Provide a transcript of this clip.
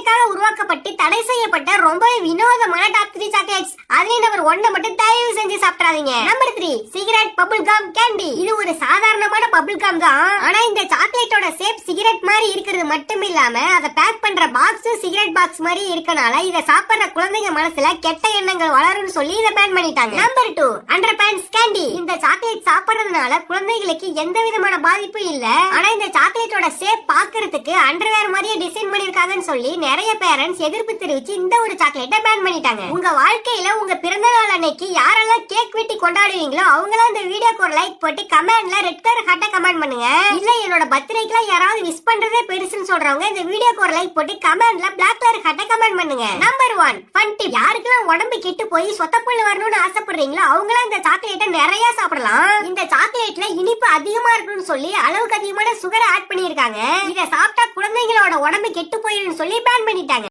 குழந்தைகளுக்காக உருவாக்கப்பட்டு தடை செய்யப்பட்ட ரொம்பவே வினோதமான டாப் 3 சாக்லேட்ஸ். அதுலயும் நம்பர் 1 மட்டும் தயவு செஞ்சு சாப்பிடாதீங்க. Number 3 cigarette bubble gum candy. இது ஒரு சாதாரணமான பபிள் கம் தான். ஆனா இந்த சாக்லேட்டோட ஷேப் சிகரெட் மாதிரி இருக்கிறது மட்டும் இல்லாம அத பேக் பண்ற பாக்ஸ் சிகரெட் பாக்ஸ் மாதிரி இருக்கனால இத சாப்பிடுற குழந்தைங்க மனசுல கெட்ட எண்ணங்கள் வளரும்னு சொல்லி இத பேன் பண்ணிட்டாங்க. Number 2 underpants candy. இந்த சாக்லேட் சாப்பிடுறதுனால குழந்தைகளுக்கு எந்த விதமான பாதிப்பும் இல்ல. ஆனா இந்த சாக்லேட்டோட ஷேப் பாக்குறதுக்கு அண்டர்வேர் மாதிரியே டிசைன் பண்ணிருக்காங்கன்னு சொல்லி நிறைய பேரண்ட்ஸ் எதிர்ப்பு தெரிவிச்சு இந்த ஒரு சாக்லேட்டை பேன் பண்ணிட்டாங்க. உங்க வாழ்க்கையில உங்க பிறந்த நாள் அன்னைக்கு யாரெல்லாம் கேக் வெட்டி கொண்டாடுவீங்களோ அவங்களாம் இந்த வீடியோக்கு ஒரு லைக் போட்டு கமெண்ட்ல ரெட் கலர் ஹார்ட்டை கமெண்ட் பண்ணுங்க. இல்ல என்னோட பர்த்டேக்கு யாராவது விஷ் பண்றதே பெருசுன்னு சொல்றவங்க இந்த வீடியோக்கு ஒரு லைக் போட்டு கமெண்ட்ல பிளாக் கலர் ஹார்ட்டை கமெண்ட் பண்ணுங்க. Number 1 fun tip. யாருக்கெல்லாம் உடம்பு கெட்டு போய் சொத்தப்புள்ள வரணும்னு ஆசைப்படுறீங்களோ அவங்களாம் இந்த சாக்லேட்டை நிறைய சாப்பிடலாம். இந்த சாக்லேட்ல இனிப்பு அதிகமா இருக்குன்னு சொல்லி அளவுக்கு அதிகமான சுகரை ஆட் பண்ணிருக்காங்க. இத சாப்பிட்டா குழந்தைகளோட உடம்பு கெட்டு போயிருன்னு சொல்லி பேன் பண்ணிட்டாங்க.